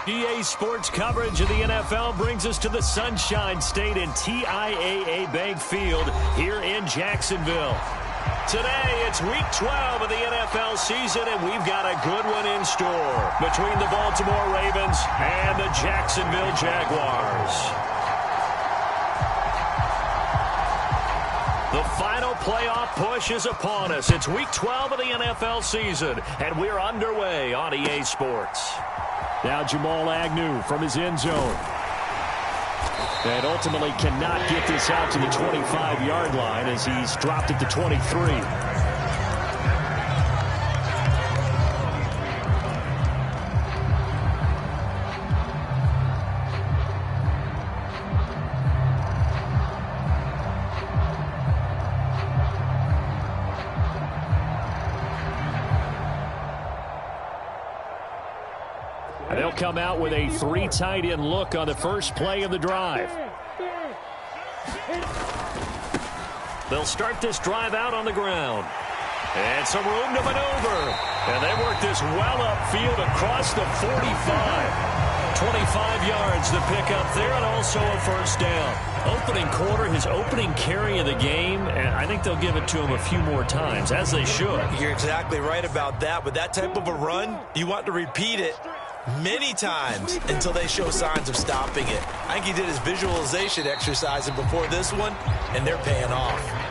EA Sports coverage of the NFL brings us to the Sunshine State and TIAA Bank Field here in Jacksonville. Today, it's Week 12 of the NFL season, and we've got a good one in store between the Baltimore Ravens and the Jacksonville Jaguars. The final playoff push is upon us. It's Week 12 of the NFL season, and we're underway on EA Sports. Now Jamal Agnew from his end zone. And ultimately cannot get this out to the 25-yard line as he's dropped it to 23. They'll come out with a 3 tight end look on the first play of the drive. They'll start this drive out on the ground. And some room to maneuver. And they work this well upfield across the 45. 25 yards the pick up there, and also a first down. Opening quarter, his opening carry of the game, and I think they'll give it to him a few more times, as they should. You're exactly right about that. With that type of a run, you want to repeat it many times until they show signs of stopping it. I think he did his visualization exercise before this one, and they're paying off.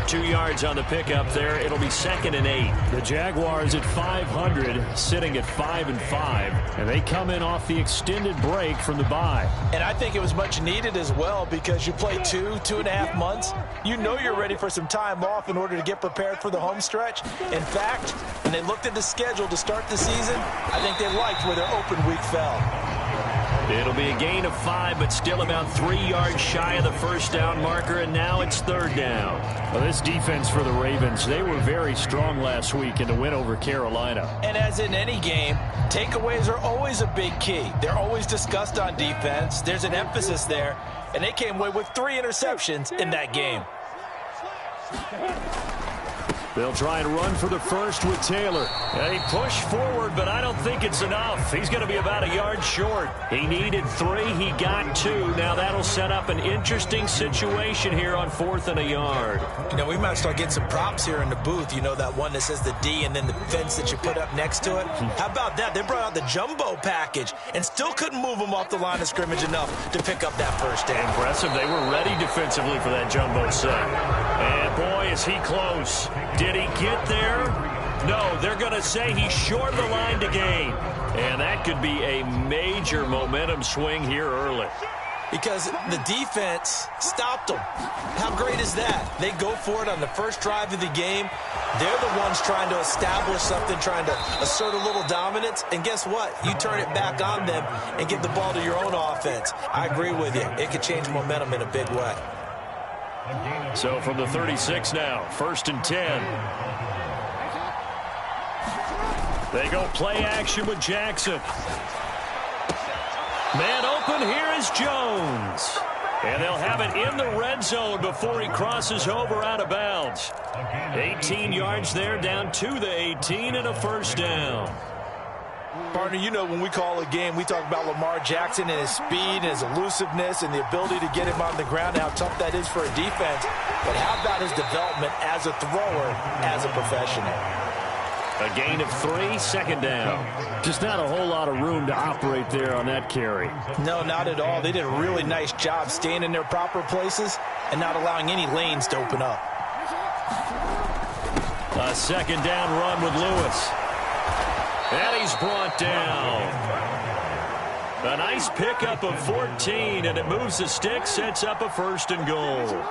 2 yards on the pickup there. It'll be 2nd and 8. The Jaguars at 500, sitting at 5-5, and they come in off the extended break from the bye. And I think it was much needed as well, because you play 2.5 months. You know you're ready for some time off in order to get prepared for the home stretch. In fact, when they looked at the schedule to start the season, I think they liked where their open week fell. It'll be a gain of 5, but still about 3 yards shy of the first down marker, and now it's 3rd down. Well, this defense for the Ravens, they were very strong last week in the win over Carolina. And as in any game, takeaways are always a big key. They're always discussed on defense. There's an emphasis there, and they came away with 3 interceptions in that game. They'll try and run for the first with Taylor. They push forward, but I don't think it's enough. He's going to be about a yard short. He needed 3. He got 2. Now that'll set up an interesting situation here on 4th and a yard. You know, we might start getting some props here in the booth. You know, that one that says the D and then the fence that you put up next to it. How about that? They brought out the jumbo package and still couldn't move them off the line of scrimmage enough to pick up that first down. Impressive. They were ready defensively for that jumbo set. And boy, is he close. Did he get there? No, they're going to say he's short of the line to gain. And that could be a major momentum swing here early. Because the defense stopped them. How great is that? They go for it on the first drive of the game. They're the ones trying to establish something, trying to assert a little dominance. And guess what? You turn it back on them and give the ball to your own offense. I agree with you. It could change momentum in a big way. So from the 36 now, 1st and 10. They go play action with Jackson. Man open, here is Jones. And they'll have it in the red zone before he crosses over out of bounds. 18 yards there, down to the 18, and a first down. Partner, you know when we call a game, we talk about Lamar Jackson and his speed and his elusiveness and the ability to get him on the ground, how tough that is for a defense. But how about his development as a thrower, as a professional? A gain of 3, 2nd down. Just not a whole lot of room to operate there on that carry. No, not at all. They did a really nice job staying in their proper places and not allowing any lanes to open up. A 2nd down run with Lewis. And he's brought down. A nice pickup of 14, and it moves the stick, sets up a 1st and goal.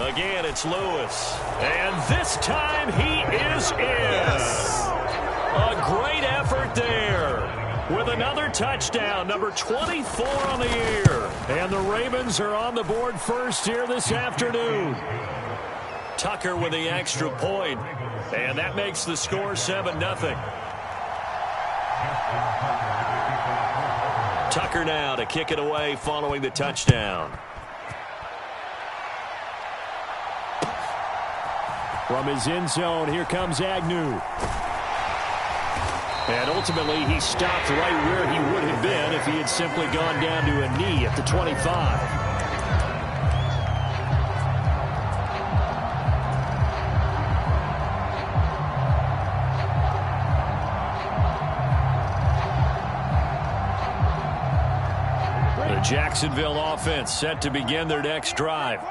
Again, it's Lewis. And this time he is in. Yes. A great effort there with another touchdown, number 24 on the year. And the Ravens are on the board first here this afternoon. Tucker with the extra point, and that makes the score 7-0. Tucker now to kick it away following the touchdown. From his end zone, here comes Agnew. And ultimately, he stopped right where he would have been if he had simply gone down to a knee at the 25. The Jacksonville offense set to begin their next drive.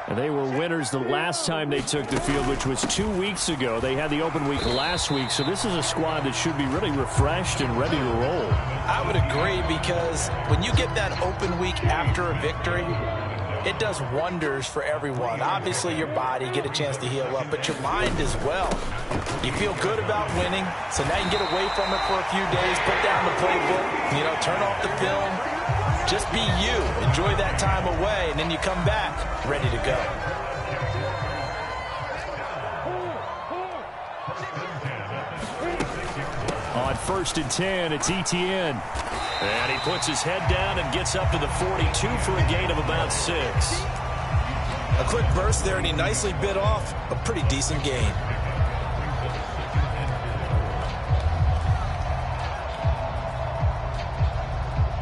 And they were winners the last time they took the field, which was 2 weeks ago. They had the open week last week, so this is a squad that should be really refreshed and ready to roll. I would agree, because when you get that open week after a victory, it does wonders for everyone. Obviously, your body, get a chance to heal up, but your mind as well. You feel good about winning, so now you can get away from it for a few days, put down the playbook, turn off the film. Just be you. Enjoy that time away, and then you come back ready to go. On 1st and 10, it's Etienne. And he puts his head down and gets up to the 42 for a gain of about 6. A quick burst there, and he nicely bit off a pretty decent gain.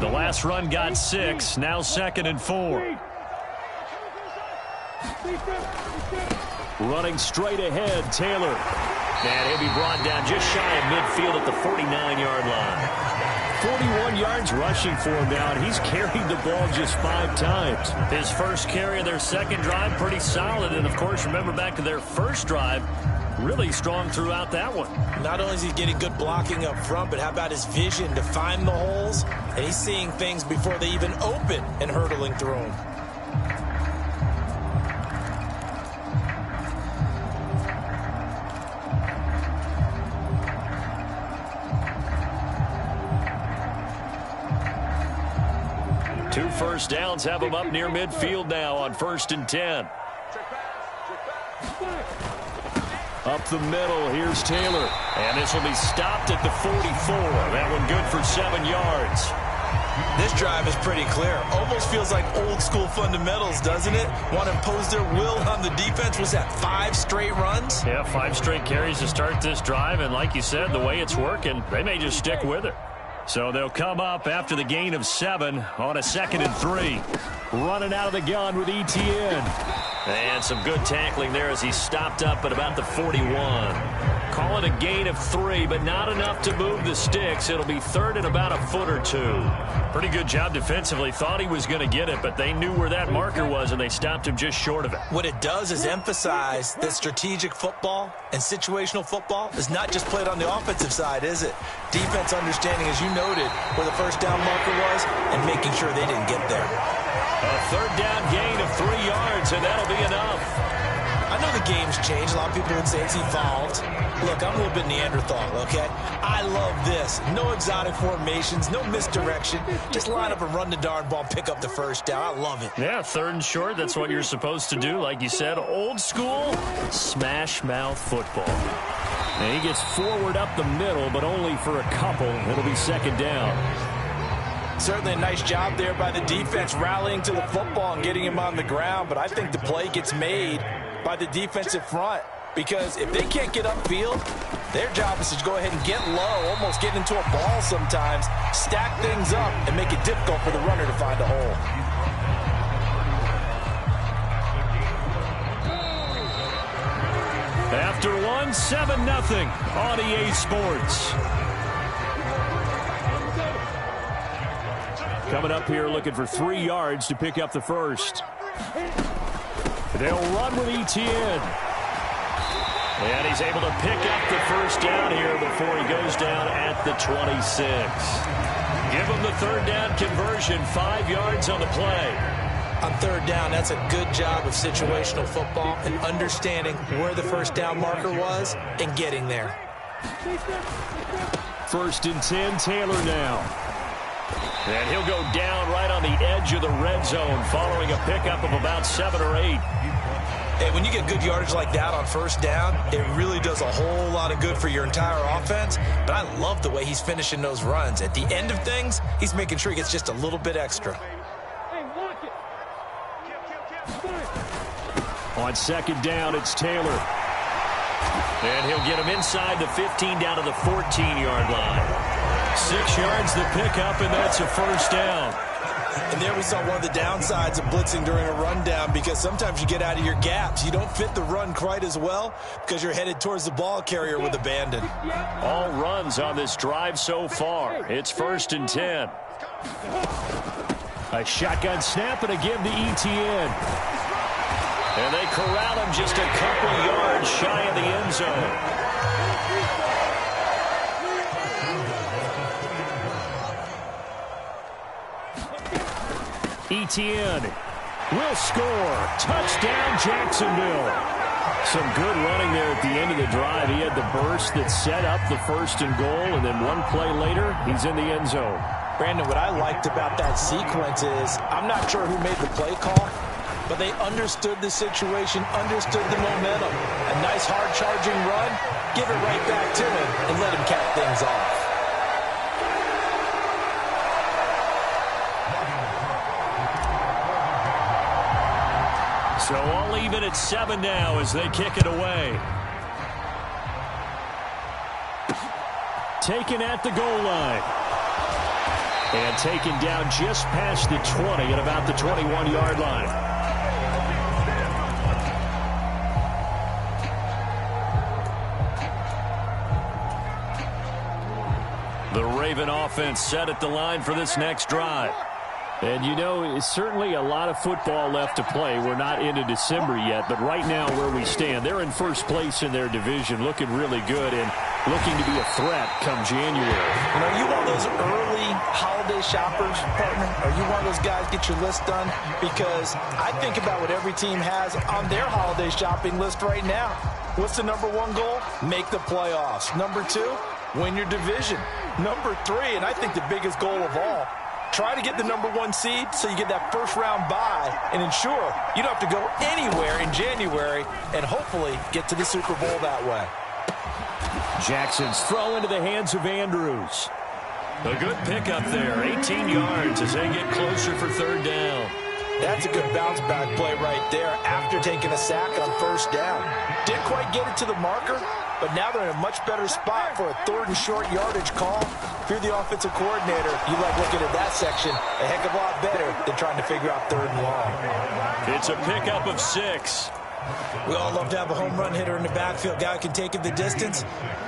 The last run got 6, now 2nd and 4. Running straight ahead, Taylor. And he'll be brought down just shy of midfield at the 49-yard line. 41 yards rushing for him now, and he's carried the ball just 5 times. His first carry of their second drive, pretty solid. And, of course, remember back to their first drive, really strong throughout that one. Not only is he getting good blocking up front, but how about his vision to find the holes? And he's seeing things before they even open and hurdling through them. Two first downs have him up near midfield now on 1st and 10. Up the middle, here's Taylor. And this will be stopped at the 44. That one good for 7 yards. This drive is pretty clear. Almost feels like old school fundamentals, doesn't it? Want to impose their will on the defense. Was that 5 straight runs? Yeah, 5 straight carries to start this drive. And like you said, the way it's working, they may just stick with it. So they'll come up after the gain of 7 on a 2nd and 3. Running out of the gun with Etienne. And some good tackling there as he stopped up at about the 41. Call it a gain of 3, but not enough to move the sticks. It'll be 3rd and about a foot or 2. Pretty good job defensively. Thought he was going to get it, but they knew where that marker was, and they stopped him just short of it. What it does is emphasize that strategic football and situational football is not just played on the offensive side, is it? Defense understanding, as you noted, where the first down marker was and making sure they didn't get there. A 3rd down gain of 3 yards, and that'll be enough. I know the game's changed. A lot of people would say it's evolved. Look, I'm a little bit Neanderthal, okay? I love this. No exotic formations, no misdirection. Just line up and run the darn ball, pick up the first down. I love it. Yeah, 3rd and short, that's what you're supposed to do. Like you said, old school, smash mouth football. And he gets forward up the middle, but only for a couple. It'll be 2nd down. Certainly a nice job there by the defense rallying to the football and getting him on the ground, but I think the play gets made by the defensive front, because if they can't get upfield, their job is to go ahead and get low, almost get into a ball sometimes, stack things up, and make it difficult for the runner to find a hole. After 7-0 on EA Sports. Coming up here looking for 3 yards to pick up the first. They'll run with Etienne. And he's able to pick up the first down here before he goes down at the 26. Give him the 3rd down conversion, 5 yards on the play. On 3rd down, that's a good job of situational football and understanding where the first down marker was and getting there. 1st and 10, Taylor now. And he'll go down right on the edge of the red zone following a pickup of about 7 or 8. Hey, when you get good yardage like that on 1st down, it really does a whole lot of good for your entire offense. But I love the way he's finishing those runs. At the end of things, he's making sure he gets just a little bit extra. On 2nd down, it's Taylor. And he'll get him inside the 15 down to the 14-yard line. 6 yards the pickup, and that's a first down. And there we saw one of the downsides of blitzing during a rundown, because sometimes you get out of your gaps. You don't fit the run quite as well because you're headed towards the ball carrier with abandon. All runs on this drive so far. It's 1st and 10. A shotgun snap and a give to Etienne. And they corral him just a couple yards shy of the end zone. Etienne will score. Touchdown, Jacksonville. Some good running there at the end of the drive. He had the burst that set up the 1st and goal, and then one play later, he's in the end zone. Brandon, what I liked about that sequence is, I'm not sure who made the play call, but they understood the situation, understood the momentum. A nice hard-charging run, give it right back to him, and let him cap things off. So all even at 7 now as they kick it away. Taken at the goal line. And taken down just past the 20 at about the 21-yard line. The Raven offense set at the line for this next drive. And, you know, it's certainly a lot of football left to play. We're not into December yet, but right now where we stand, they're in first place in their division, looking really good and looking to be a threat come January. And are you one of those early holiday shoppers, partner? Are you one of those guys get your list done? Because I think about what every team has on their holiday shopping list right now. What's the number 1 goal? Make the playoffs. Number 2, win your division. Number 3, and I think the biggest goal of all, try to get the number 1 seed so you get that first-round bye and ensure you don't have to go anywhere in January and hopefully get to the Super Bowl that way. Jackson's throw into the hands of Andrews. A good pickup there, 18 yards as they get closer for 3rd down. That's a good bounce-back play right there after taking a sack on 1st down. Didn't quite get it to the marker, but now they're in a much better spot for a 3rd and short yardage call. If you're the offensive coordinator, you like looking at that section a heck of a lot better than trying to figure out 3rd and long. It's a pickup of 6. We all love to have a home run hitter in the backfield, guy who can take it the distance.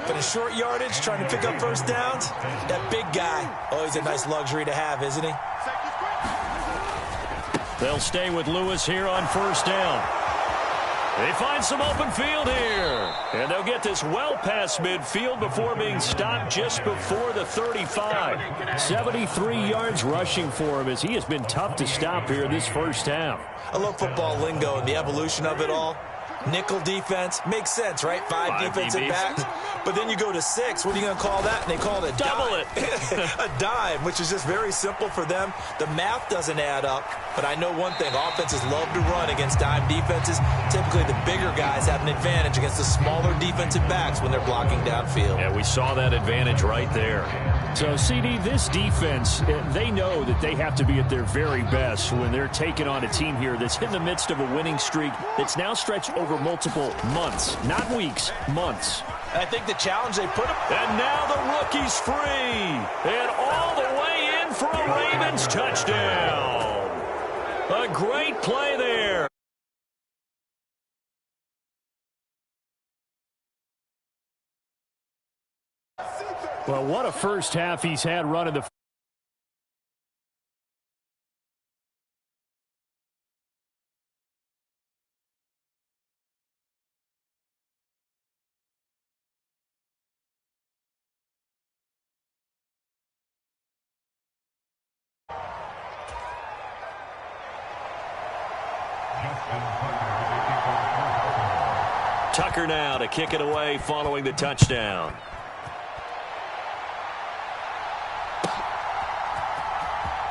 But in short yardage, trying to pick up 1st downs, that big guy, always a nice luxury to have, isn't he? They'll stay with Lewis here on 1st down. They find some open field here. And they'll get this well past midfield before being stopped just before the 35. 73 yards rushing for him as he has been tough to stop here this first half. I love football lingo and the evolution of it all. Nickel defense makes sense, right? 5 defensive backs. But then you go to 6. What are you going to call that? And they call it a double dime. A dime, which is just very simple for them. The math doesn't add up. But I know one thing. Offenses love to run against dime defenses. Typically, the bigger guys have an advantage against the smaller defensive backs when they're blocking downfield. Yeah, we saw that advantage right there. So, CD, this defense, they know that they have to be at their very best when they're taking on a team here that's in the midst of a winning streak that's now stretched over multiple months, not weeks, months. And I think the challenge they put up. And now the rookie's free. And all the way in for a Ravens touchdown. A great play there. Well, what a first half he's had running the Tucker now to kick it away following the touchdown.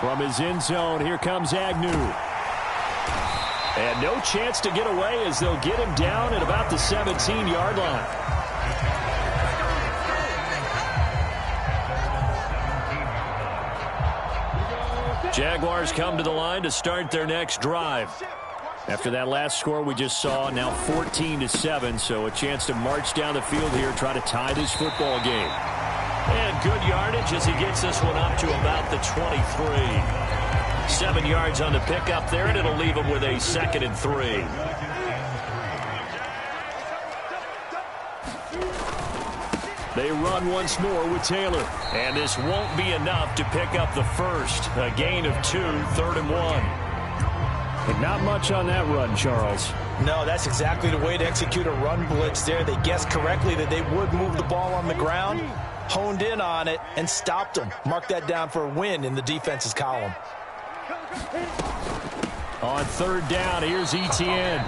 From his end zone, here comes Agnew. And no chance to get away as they'll get him down at about the 17-yard line. Jaguars come to the line to start their next drive. After that last score we just saw, now 14-7, so a chance to march down the field here, try to tie this football game. And good yardage as he gets this one up to about the 23. 7 yards on the pickup there, and it'll leave him with a 2nd and 3. They run once more with Taylor. And this won't be enough to pick up the first. A gain of 2, 3rd and 1. But not much on that run, Charles. No, that's exactly the way to execute a run blitz there. They guessed correctly that they would move the ball on the ground, honed in on it, and stopped them. Mark that down for a win in the defense's column. On 3rd down, here's Etienne.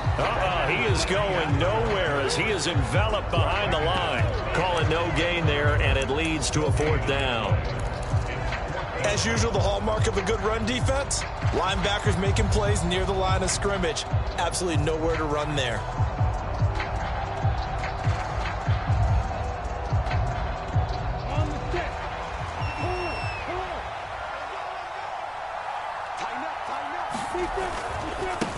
He is going nowhere as he is enveloped behind the line. Calling no gain there, and it leads to a 4th down. As usual, the hallmark of a good run defense, linebackers making plays near the line of scrimmage. Absolutely nowhere to run there.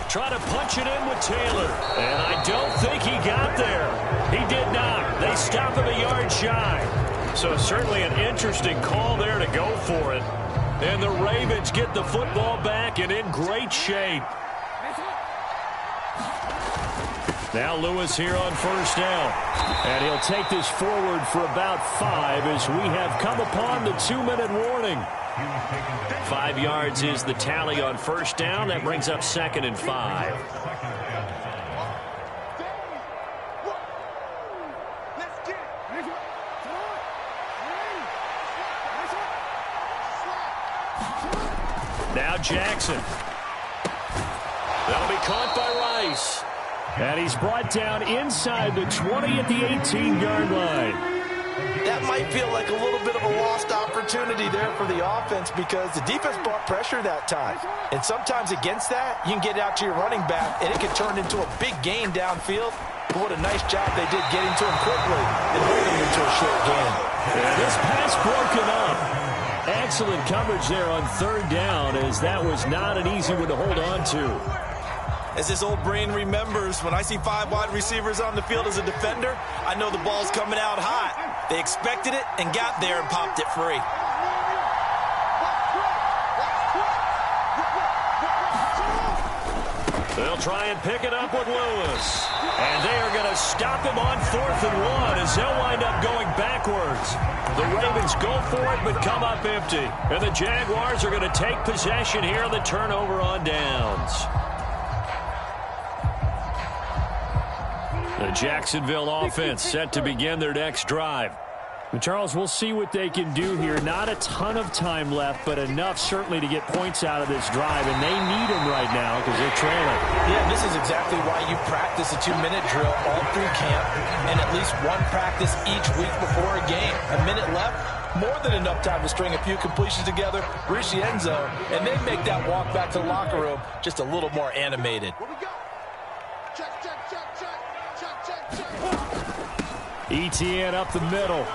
Try to punch it in with Taylor. And I don't think he got there. He did not. They stop him a yard shy. So certainly an interesting call there to go for it. And the Ravens get the football back and in great shape. Now Lewis here on 1st down. And he'll take this forward for about 5 as we have come upon the 2-minute warning. 5 yards is the tally on 1st down. That brings up 2nd and 5. Now Jackson. That'll be caught by Rice. And he's brought down inside the 20 at the 18-yard line. That might feel like a little bit of a lost opportunity there for the offense because the defense brought pressure that time. And sometimes against that, you can get out to your running back, and it can turn into a big gain downfield. But what a nice job they did getting to him quickly and holding him to a short gain. And this pass broken up. Excellent coverage there on 3rd down as that was not an easy one to hold on to. As this old brain remembers, when I see 5 wide receivers on the field as a defender, I know the ball's coming out hot. They expected it and got there and popped it free. They'll try and pick it up with Lewis. And they are going to stop him on 4th and 1 as they'll wind up going backwards. The Ravens go for it but come up empty. And the Jaguars are going to take possession here on the turnover on downs. The Jacksonville offense set to begin their next drive. And Charles, we'll see what they can do here. Not a ton of time left, but enough certainly to get points out of this drive, and they need them right now because they're trailing. Yeah, this is exactly why you practice a 2-minute drill all through camp and at least one practice each week before a game. A minute left, more than enough time to string a few completions together, reach the end zone, and then make that walk back to the locker room just a little more animated. Etienne up the middle.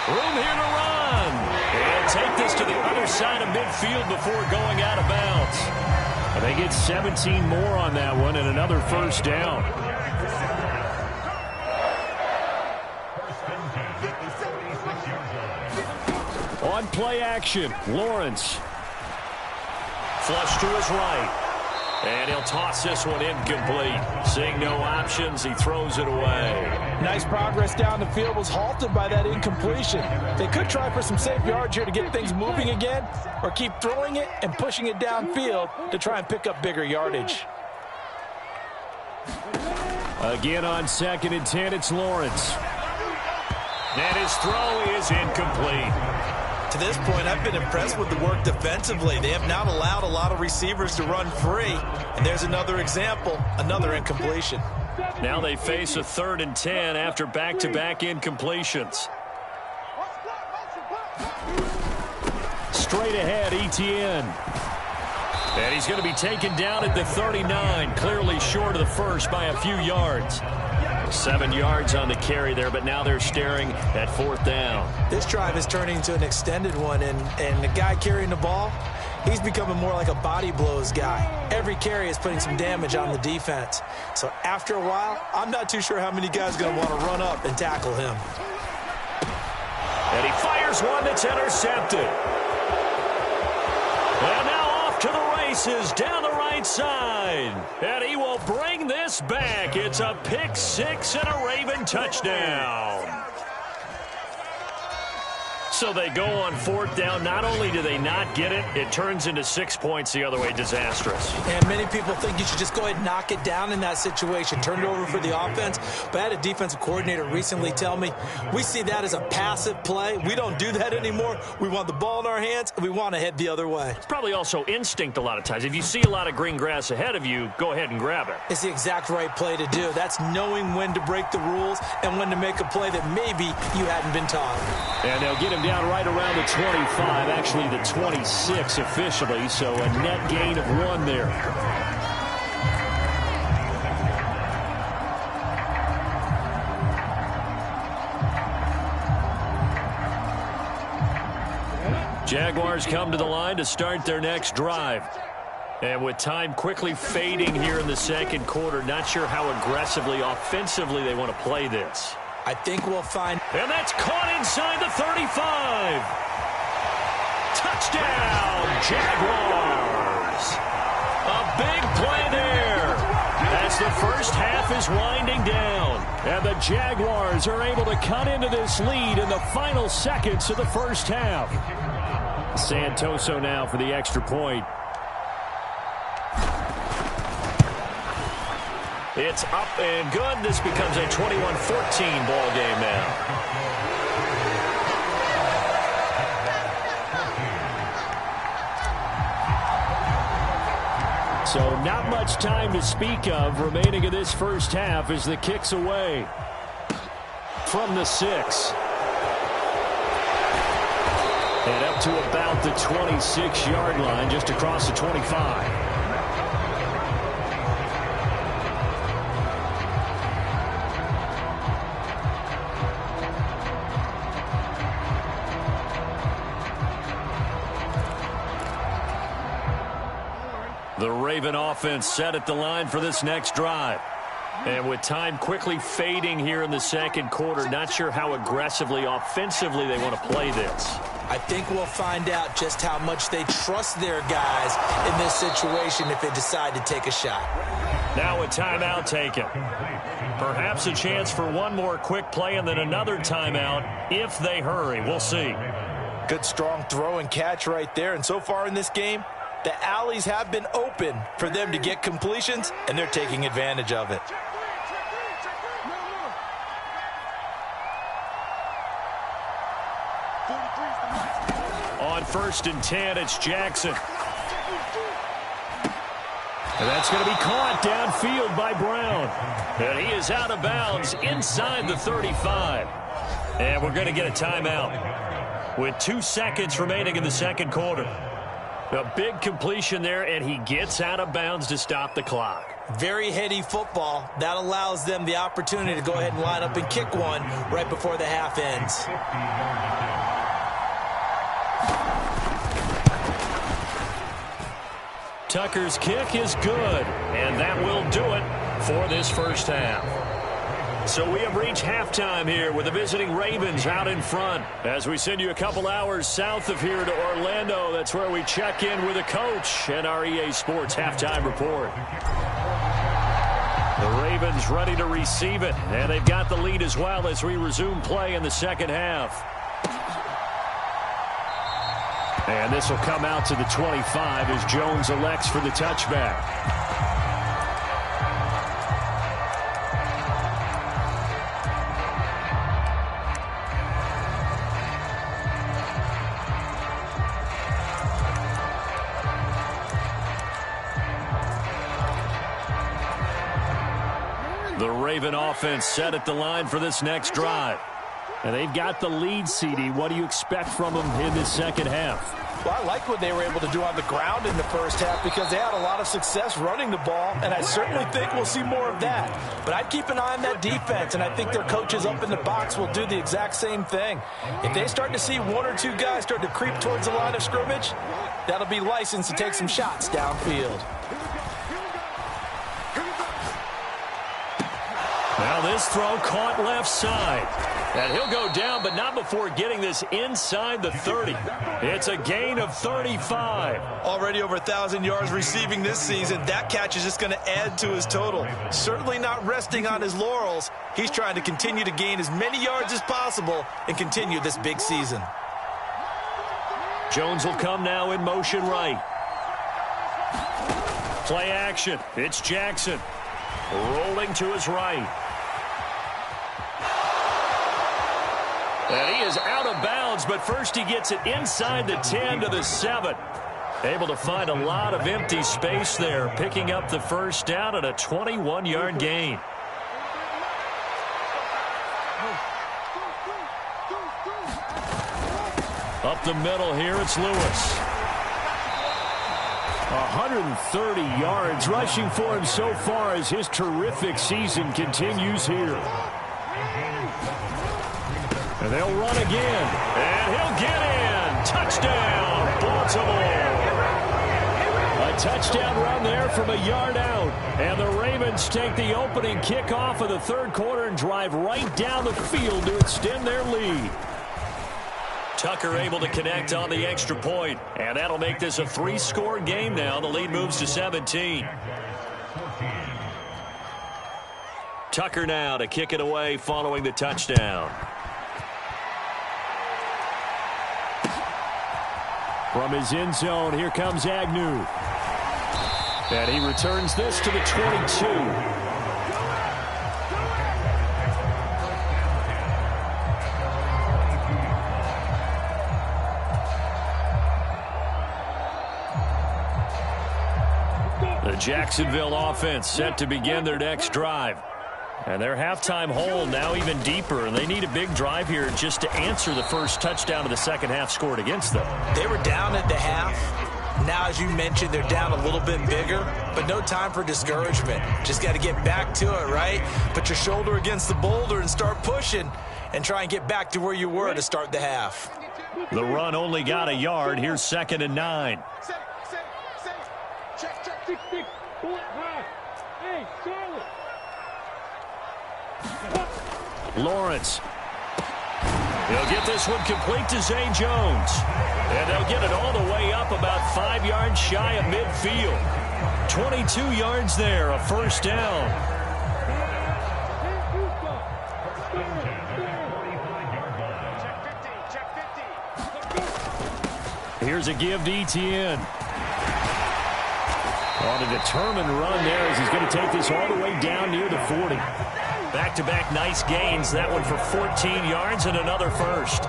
Room here to run. And take this to the other side of midfield before going out of bounds. And they get 17 more on that one and another 1st down. On play action, Lawrence. Flush to his right. And he'll toss this one incomplete. Seeing no options, he throws it away. Nice progress down the field was halted by that incompletion. They could try for some safe yards here to get things moving again, or keep throwing it and pushing it downfield to try and pick up bigger yardage. Again on 2nd and 10, it's Lawrence. And his throw is incomplete. To this point, I've been impressed with the work defensively. They have not allowed a lot of receivers to run free. And there's another example, another incompletion. Now they face a 3rd and 10 after back-to-back incompletions. Straight ahead, Etienne. And he's going to be taken down at the 39, clearly short of the first by a few yards. 7 yards on the carry there, but now they're staring at 4th down. This drive is turning into an extended one, and the guy carrying the ball, He's becoming more like a body blows guy. Every carry is putting some damage on the defense. So after a while, I'm not too sure how many guys are going to want to run up and tackle him. And he fires one that's intercepted. And now off to the races down the right side. And he will bring this back. It's a pick six and a Raven touchdown. So they go on fourth down. Not only do they not get it, it turns into 6 points the other way. Disastrous. And many people think you should just go ahead and knock it down in that situation. Turn it over for the offense. But I had a defensive coordinator recently tell me, we see that as a passive play. We don't do that anymore. We want the ball in our hands, and we want to head the other way. It's probably also instinct a lot of times. If you see a lot of green grass ahead of you, go ahead and grab it. It's the exact right play to do. That's knowing when to break the rules and when to make a play that maybe you hadn't been taught. And they'll get him down right around the 25, actually the 26 officially, so a net gain of 1 there. Jaguars come to the line to start their next drive. And with time quickly fading here in the second quarter, not sure how aggressively, offensively they want to play this. I think we'll find... And that's caught inside the 35. Touchdown, Jaguars. A big play there as the first half is winding down. And the Jaguars are able to cut into this lead in the final seconds of the first half. Santoso now for the extra point. It's up and good. This becomes a 21-14 ball game now. So not much time to speak of remaining in this first half as the kick's away from the 6. And up to about the 26-yard line, just across the 25. The Raven offense set at the line for this next drive. And with time quickly fading here in the second quarter, not sure how aggressively, offensively they want to play this. I think we'll find out just how much they trust their guys in this situation if they decide to take a shot. Now a timeout taken. Perhaps a chance for one more quick play and then another timeout if they hurry. We'll see. Good strong throw and catch right there. And so far in this game, the alleys have been open for them to get completions, and they're taking advantage of it. On 1st and 10, it's Jackson. And that's going to be caught downfield by Brown. And he is out of bounds inside the 35. And we're going to get a timeout with 2 seconds remaining in the second quarter. A big completion there, and he gets out of bounds to stop the clock. Very heady football. That allows them the opportunity to go ahead and line up and kick one right before the half ends. Tucker's kick is good, and that will do it for this first half. So we have reached halftime here with the visiting Ravens out in front. As we send you a couple hours south of here to Orlando, that's where we check in with the coach and our EA Sports halftime report. The Ravens ready to receive it, and they've got the lead as well as we resume play in the second half. And this will come out to the 25 as Jones elects for the touchback. The Raven offense set at the line for this next drive. And they've got the lead, CD. What do you expect from them in this second half? Well, I like what they were able to do on the ground in the first half because they had a lot of success running the ball, and I certainly think we'll see more of that. But I'd keep an eye on that defense, and I think their coaches up in the box will do the exact same thing. If they start to see one or two guys start to creep towards the line of scrimmage, that'll be licensed to take some shots downfield. Now this throw caught left side. And he'll go down, but not before getting this inside the 30. It's a gain of 35. Already over 1,000 yards receiving this season. That catch is just going to add to his total. Certainly not resting on his laurels. He's trying to continue to gain as many yards as possible and continue this big season. Jones will come now in motion right. Play action. It's Jackson. Rolling to his right. And he is out of bounds, but first he gets it inside the 10 to the 7. Able to find a lot of empty space there, picking up the first down and a 21-yard gain. Up the middle here, it's Lewis. 130 yards rushing for him so far as his terrific season continues here. And they'll run again. And he'll get in. Touchdown, Baltimore. A touchdown run there from a yard out. And the Ravens take the opening kickoff of the third quarter and drive right down the field to extend their lead. Tucker able to connect on the extra point. And that'll make this a 3-score game now. The lead moves to 17. Tucker now to kick it away following the touchdown. From his end zone, here comes Agnew. And he returns this to the 22. The Jacksonville offense set to begin their next drive. And their halftime hole now even deeper, and they need a big drive here just to answer the first touchdown of the second half scored against them. They were down at the half. Now, as you mentioned, they're down a little bit bigger, but no time for discouragement. Just got to get back to it, right? Put your shoulder against the boulder and start pushing and try and get back to where you were to start the half. The run only got a yard. Here's 2nd and 9. Lawrence. He'll get this one complete to Zay Jones. And they'll get it all the way up about 5 yards shy of midfield. 22 yards there, a first down. Here's a give to Etienne. On a determined run there as he's going to take this all the way down near the 40. Back-to-back nice gains. That one for 14 yards and another first.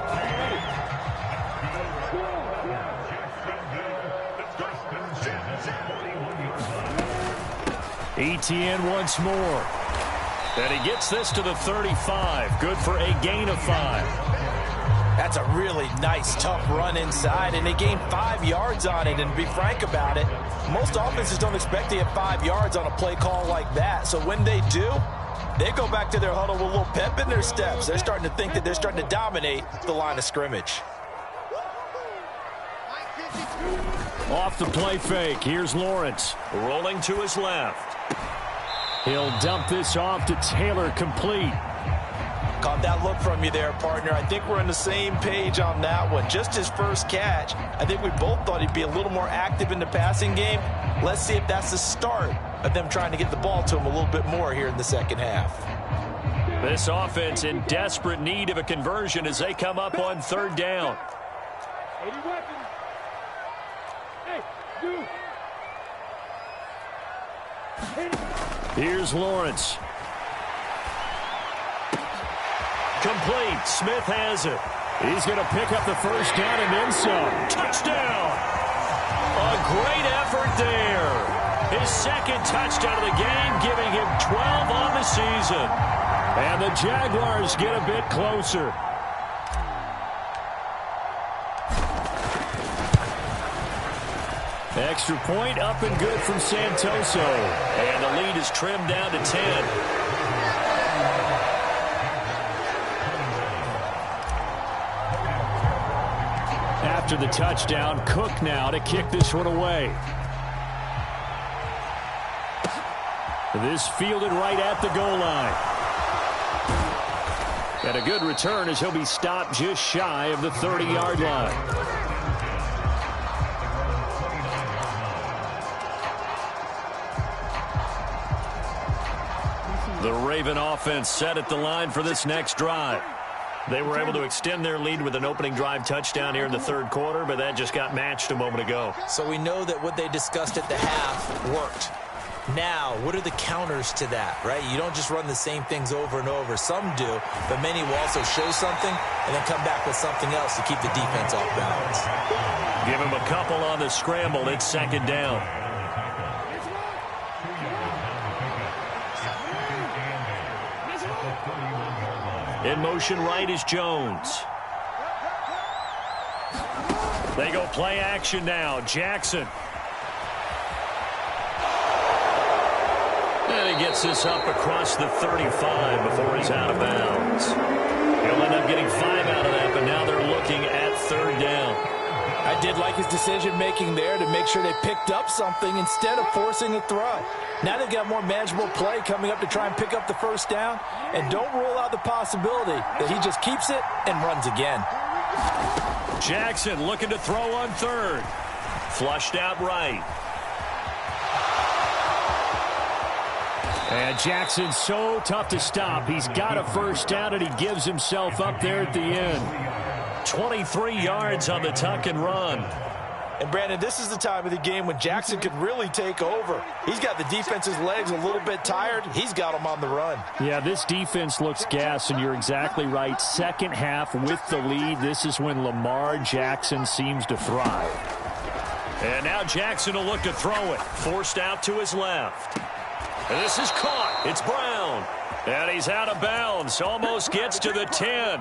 Etienne once more. And he gets this to the 35. Good for a gain of 5. That's a really nice, tough run inside, and they gained 5 yards on it. And to be frank about it, most offenses don't expect to get 5 yards on a play call like that. So when they do, they go back to their huddle with a little pep in their steps. They're starting to think that they're starting to dominate the line of scrimmage. Off the play fake, here's Lawrence. Rolling to his left. He'll dump this off to Taylor, complete. Caught that look from you there, partner. I think we're on the same page on that one. Just his first catch. I think we both thought he'd be a little more active in the passing game. Let's see if that's the start of them trying to get the ball to him a little bit more here in the second half. This offense in desperate need of a conversion as they come up on 3rd down. Here's Lawrence. Complete. Smith has it. He's going to pick up the first down and then some. Touchdown! A great effort there. His second touchdown of the game, giving him 12 on the season. And the Jaguars get a bit closer. Extra point up and good from Santoso. And the lead is trimmed down to 10. After the touchdown, Cook now to kick this one away. This fielded right at the goal line. And a good return as he'll be stopped just shy of the 30-yard line. The Raven offense set at the line for this next drive. They were able to extend their lead with an opening drive touchdown here in the third quarter, but that just got matched a moment ago. So we know that what they discussed at the half worked. Now, what are the counters to that, right? You don't just run the same things over and over. Some do, but many will also show something and then come back with something else to keep the defense off balance. Give him a couple on the scramble. It's second down. In motion right is Jones. They go play action now. Jackson. And he gets this up across the 35 before he's out of bounds. He'll end up getting 5 out of that, but now they're looking at third down. I did like his decision-making there to make sure they picked up something instead of forcing a throw. Now they've got more manageable play coming up to try and pick up the first down, and don't rule out the possibility that he just keeps it and runs again. Jackson looking to throw on third. Flushed out right. And Jackson's so tough to stop. He's got a first down, and he gives himself up there at the end. 23 yards on the tuck and run. And, Brandon, this is the time of the game when Jackson could really take over. He's got the defense's legs a little bit tired. He's got them on the run. Yeah, this defense looks gassed, and you're exactly right. Second half with the lead, this is when Lamar Jackson seems to thrive. And now Jackson will look to throw it. Forced out to his left. And this is caught. It's Brown. And he's out of bounds. Almost gets to the 10.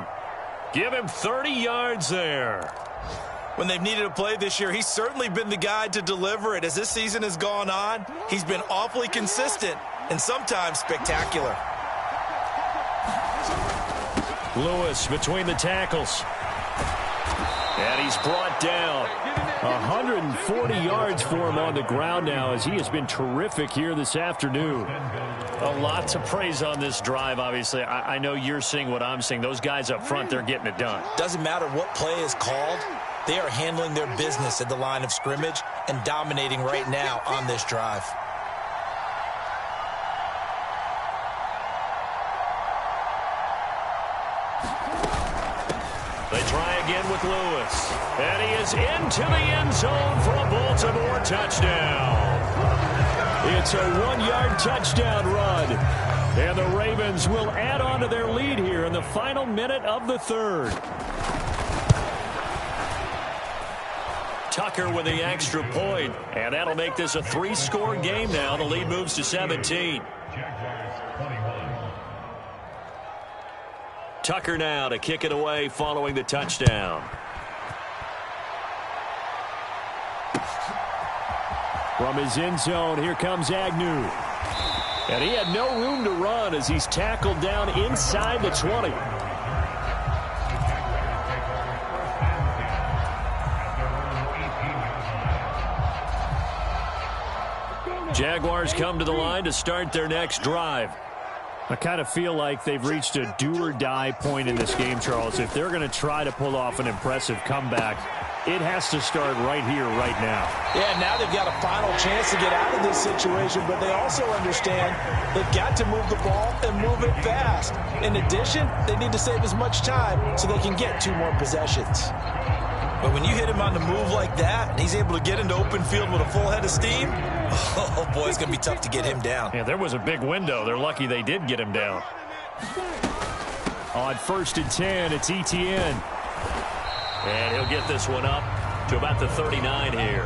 Give him 30 yards there. When they've needed a play this year, he's certainly been the guy to deliver it. As this season has gone on, he's been awfully consistent and sometimes spectacular. Lewis between the tackles. And he's brought down. 140 yards for him on the ground now as he has been terrific here this afternoon. A lot to praise on this drive, obviously. I know you're seeing what I'm seeing. Those guys up front, they're getting it done. Doesn't matter what play is called. They are handling their business at the line of scrimmage and dominating right now on this drive. They try again with Lewis. And he is into the end zone for a Baltimore touchdown. It's a 1-yard touchdown run. And the Ravens will add on to their lead here in the final minute of the third. Tucker with the extra point, and that'll make this a 3-score game now. The lead moves to 17. Tucker now to kick it away following the touchdown. From his end zone, here comes Agnew. And he had no room to run as he's tackled down inside the 20. Jaguars come to the line to start their next drive. I kind of feel like they've reached a do-or-die point in this game, Charles. If they're going to try to pull off an impressive comeback, it has to start right here, right now. Yeah, now they've got a final chance to get out of this situation, but they also understand they've got to move the ball and move it fast. In addition, they need to save as much time so they can get 2 more possessions. But when you hit him on the move like that, and he's able to get into open field with a full head of steam, oh, boy, it's going to be tough to get him down. Yeah, there was a big window. They're lucky they did get him down. On 1st and 10, it's Etienne. And he'll get this one up to about the 39 here.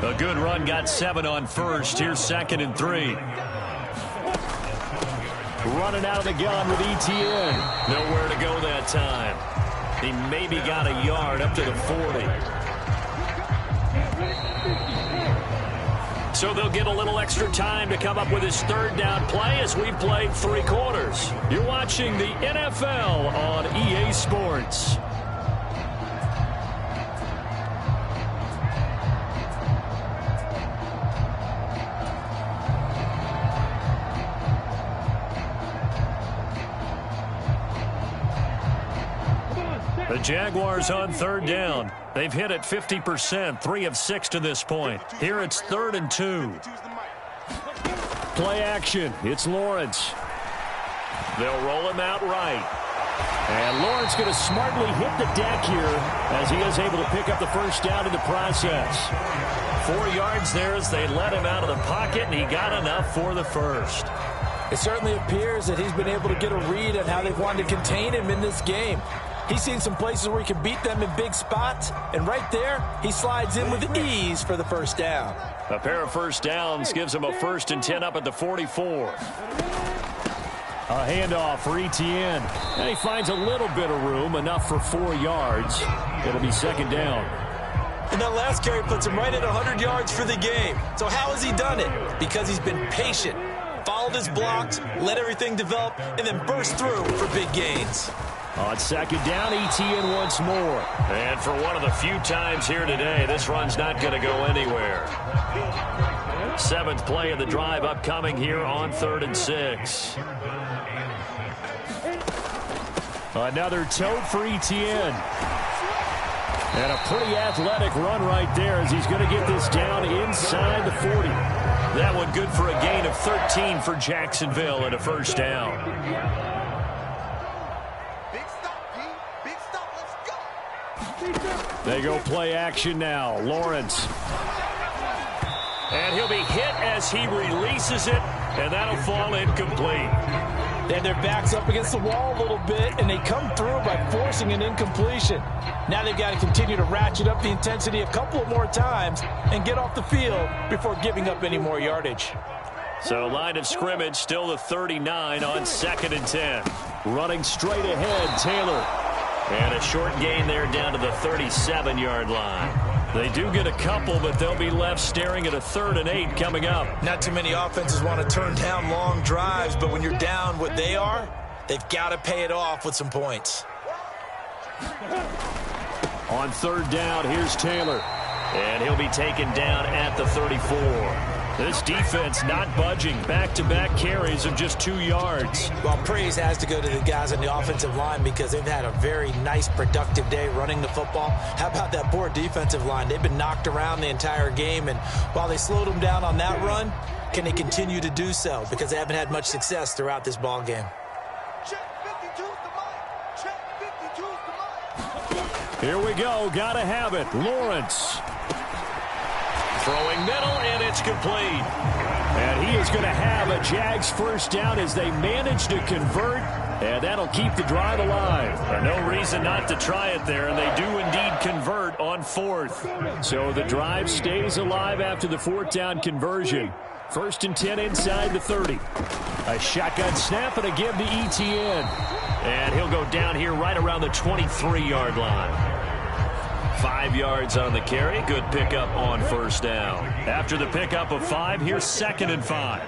A good run, got 7 on first. Here's 2nd and 3. Running out of the gun with Etienne. Nowhere to go that time. He maybe got a yard up to the 40. So they'll get a little extra time to come up with his third down play as we've played 3 quarters. You're watching the NFL on EA Sports. The Jaguars on third down. They've hit it 50%, 3 of 6 to this point. Here it's 3rd and 2. Play action. It's Lawrence. They'll roll him out right. And Lawrence going to smartly hit the deck here as he is able to pick up the first down in the process. 4 yards there as they let him out of the pocket, and he got enough for the first. It certainly appears that he's been able to get a read on how they've wanted to contain him in this game. He's seen some places where he can beat them in big spots, and right there, he slides in with ease for the first down. A pair of first downs gives him a 1st and 10 up at the 44. A handoff for Etienne, and he finds a little bit of room, enough for 4 yards. It'll be 2nd down. And that last carry puts him right at 100 yards for the game. So how has he done it? Because he's been patient, followed his blocks, let everything develop, and then burst through for big gains. On 2nd down, Etienne once more. And for one of the few times here today, this run's not going to go anywhere. 7th play of the drive upcoming here on 3rd and 6. Another tote for Etienne. And a pretty athletic run right there as he's going to get this down inside the 40. That one good for a gain of 13 for Jacksonville and a first down. They go play action now. Lawrence. And he'll be hit as he releases it, and that'll fall incomplete. They have their backs up against the wall a little bit, and they come through by forcing an incompletion. Now they've got to continue to ratchet up the intensity a couple of more times and get off the field before giving up any more yardage. So line of scrimmage still the 39 on 2nd and 10. Running straight ahead, Taylor. And a short gain there down to the 37-yard line. They do get a couple, but they'll be left staring at a 3rd and 8 coming up. Not too many offenses want to turn down long drives, but when you're down what they are, they've got to pay it off with some points. On 3rd down, here's Taylor. And he'll be taken down at the 34. This defense not budging. Back-to-back carries of just 2 yards. Well, praise has to go to the guys on the offensive line because they've had a very nice, productive day running the football. How about that poor defensive line? They've been knocked around the entire game, and while they slowed them down on that run, can they continue to do so? Because they haven't had much success throughout this ball game. Here we go. Gotta have it. Lawrence. Throwing middle, and it's complete. And he is going to have a Jags first down as they manage to convert, and that'll keep the drive alive. No reason not to try it there, and they do indeed convert on 4th. So the drive stays alive after the 4th down conversion. 1st and 10 inside the 30. A shotgun snap and a give to Etienne. And he'll go down here right around the 23-yard line. 5 yards on the carry. Good pickup on 1st down. After the pickup of 5, here's 2nd and 5.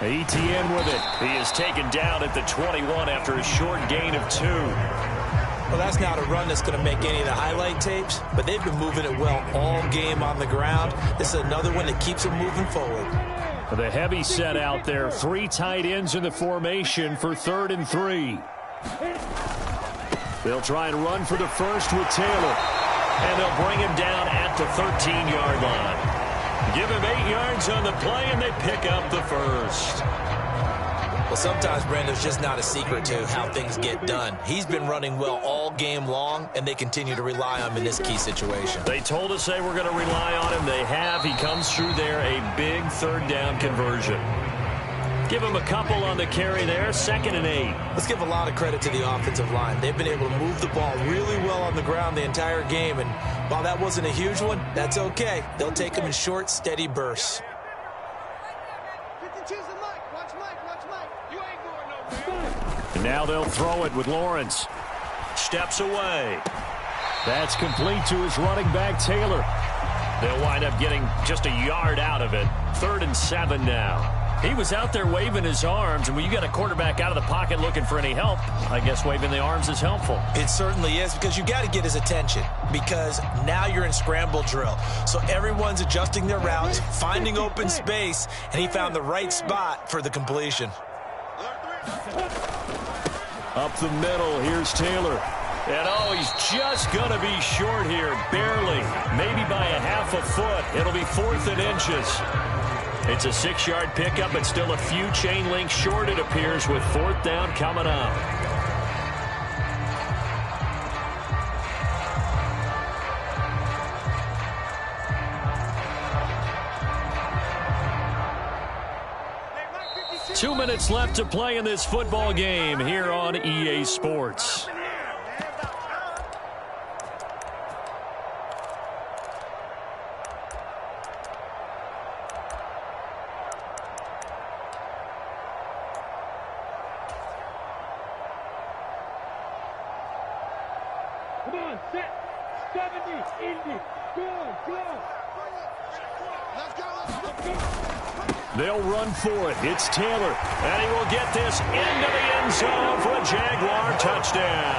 Etienne with it. He is taken down at the 21 after a short gain of 2. Well, that's not a run that's going to make any of the highlight tapes, but they've been moving it well all game on the ground. This is another one that keeps them moving forward. The heavy set out there. 3 tight ends in the formation for 3rd and 3. They'll try and run for the first with Taylor. And they'll bring him down at the 13-yard line. Give him 8 yards on the play, and they pick up the first. Well, sometimes, Brandon, there's just not a secret to how things get done. He's been running well all game long, and they continue to rely on him in this key situation. They told us they were going to rely on him. They have. He comes through there, a big 3rd down conversion. Give him a couple on the carry there, 2nd and 8. Let's give a lot of credit to the offensive line. They've been able to move the ball really well on the ground the entire game, and while that wasn't a huge one, that's okay. They'll take them in short, steady bursts. And now they'll throw it with Lawrence. Steps away. That's complete to his running back, Taylor. They'll wind up getting just a yard out of it. 3rd and 7 now. He was out there waving his arms, and when you got a quarterback out of the pocket looking for any help, I guess waving the arms is helpful. It certainly is, because you got to get his attention, because now you're in scramble drill. So everyone's adjusting their routes, finding open space, and he found the right spot for the completion. Up the middle, here's Taylor. And oh, he's just going to be short here, barely, maybe by a half a foot. It'll be 4th and inches. It's a 6-yard pickup, but still a few chain links short, it appears, with 4th down coming up. Two minutes left to play in this football game here on EA Sports. Come on, set. 70, Indy. Go. Let's go. They'll run for it. It's Taylor. And he will get this into the end zone for a Jaguar touchdown.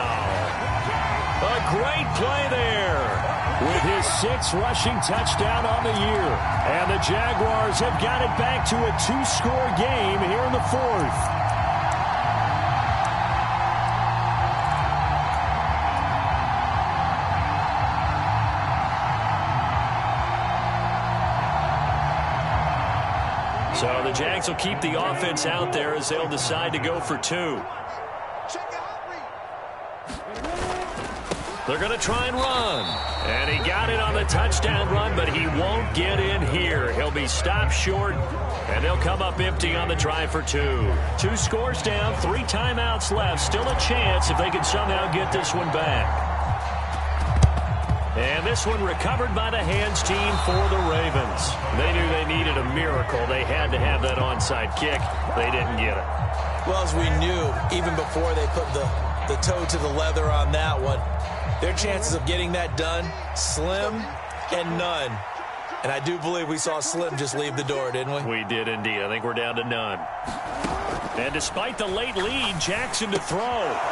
A great play there. With his 6th rushing touchdown on the year. And the Jaguars have got it back to a 2-score game here in the 4th. So the Jags will keep the offense out there as they'll decide to go for 2. They're going to try and run. And he got it on the touchdown run, but he won't get in here. He'll be stopped short, and they'll come up empty on the try for 2. 2 scores down, 3 timeouts left. Still a chance if they can somehow get this one back. And this one recovered by the hands team for the Ravens. They knew they needed a miracle. They had to have that onside kick. They didn't get it. Well, as we knew, even before they put the toe to the leather on that one, their chances of getting that done, slim and none. And I do believe we saw Slim just leave the door, didn't we? We did indeed. I think we're down to none. And despite the late lead, Jackson to throw.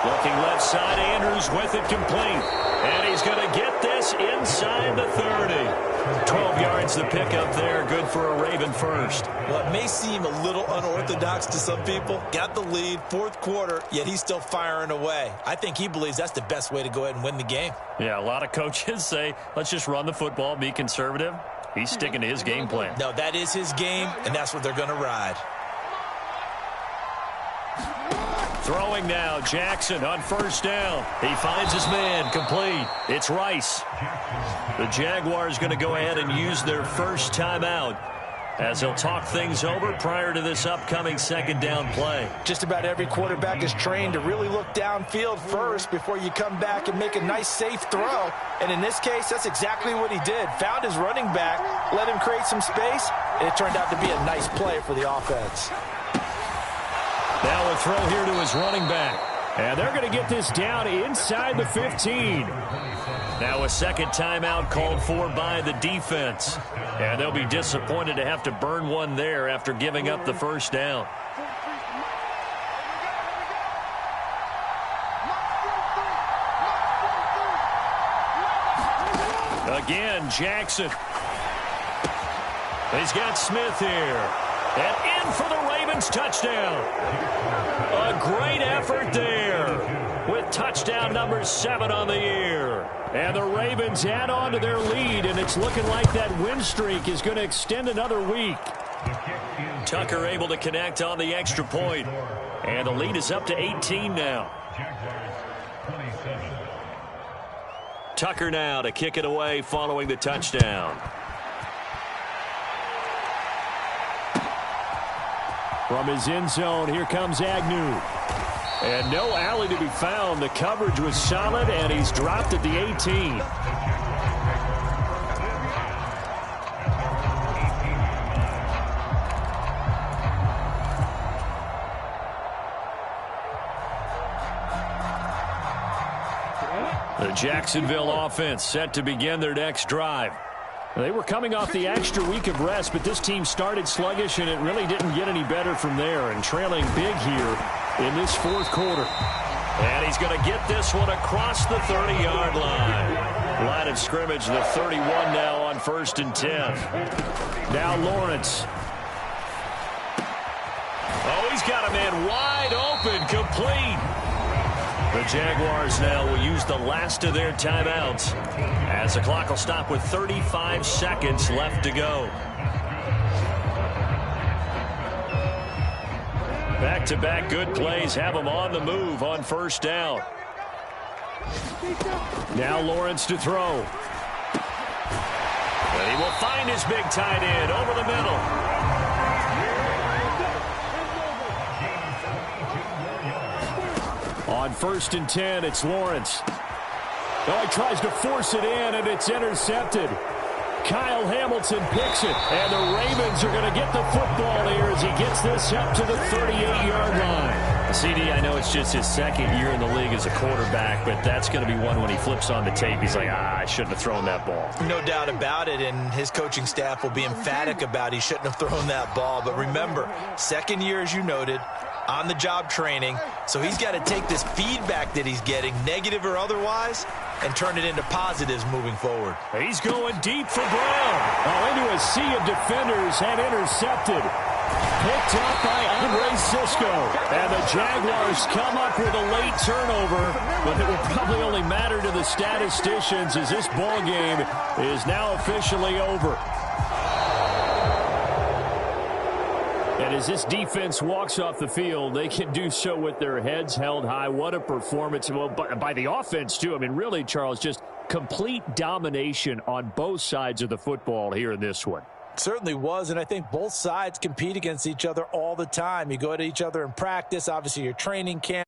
Looking left side, Andrews with it complete. And he's going to get this inside the 30. 12 yards the pickup there. Good for a Raven first. Well, it may seem a little unorthodox to some people. Got the lead, 4th quarter, yet he's still firing away. I think he believes that's the best way to go ahead and win the game. Yeah, a lot of coaches say, let's just run the football, be conservative. He's sticking to his game plan. No, that is his game, and that's what they're going to ride. Throwing now, Jackson on 1st down. He finds his man, complete. It's Rice. The Jaguars going to go ahead and use their first timeout as they'll talk things over prior to this upcoming 2nd down play. Just about every quarterback is trained to really look downfield first before you come back and make a nice, safe throw. And in this case, that's exactly what he did. Found his running back, let him create some space, and it turned out to be a nice play for the offense. Now a throw here to his running back. And they're going to get this down inside the 15. Now a 2nd timeout called for by the defense. And they'll be disappointed to have to burn one there after giving up the 1st down. Again, Jackson. He's got Smith here. And in for the Ravens touchdown. A great effort there with touchdown number 7 on the year. And the Ravens add on to their lead, and it's looking like that win streak is going to extend another week. Tucker able to connect on the extra point. And the lead is up to 18 now. Tucker now to kick it away following the touchdown. From his end zone, here comes Agnew. And no alley to be found. The coverage was solid, and he's dropped at the 18. The Jacksonville offense set to begin their next drive. They were coming off the extra week of rest, but this team started sluggish, and it really didn't get any better from there, and trailing big here in this fourth quarter. And he's going to get this one across the 30-yard line. Line of scrimmage, the 31 now on 1st and 10. Now Lawrence. Oh, he's got a man wide open, complete. The Jaguars now will use the last of their timeouts as the clock will stop with 35 seconds left to go. Back-to-back good plays have them on the move on 1st down. Now Lawrence to throw. And he will find his big tight end over the middle. On 1st and 10, it's Lawrence. Oh, he tries to force it in, and it's intercepted. Kyle Hamilton picks it, and the Ravens are going to get the football here as he gets this up to the 38-yard line. CD, I know it's just his second year in the league as a quarterback, but that's going to be one when he flips on the tape. He's like, I shouldn't have thrown that ball. No doubt about it, and his coaching staff will be emphatic about he shouldn't have thrown that ball. But remember, second year, as you noted, on-the-job training, so he's got to take this feedback that he's getting, negative or otherwise, and turn it into positives moving forward. He's going deep for Brown. Oh, into a sea of defenders and intercepted. Picked up by Andre Sisco. And the Jaguars come up with a late turnover, but it will probably only matter to the statisticians as this ball game is now officially over. And as this defense walks off the field, they can do so with their heads held high. What a performance. Well, by the offense, too. I mean, really, Charles, just complete domination on both sides of the football here in this one. It certainly was, and I think both sides compete against each other all the time. You go to each other in practice. Obviously, your training camp.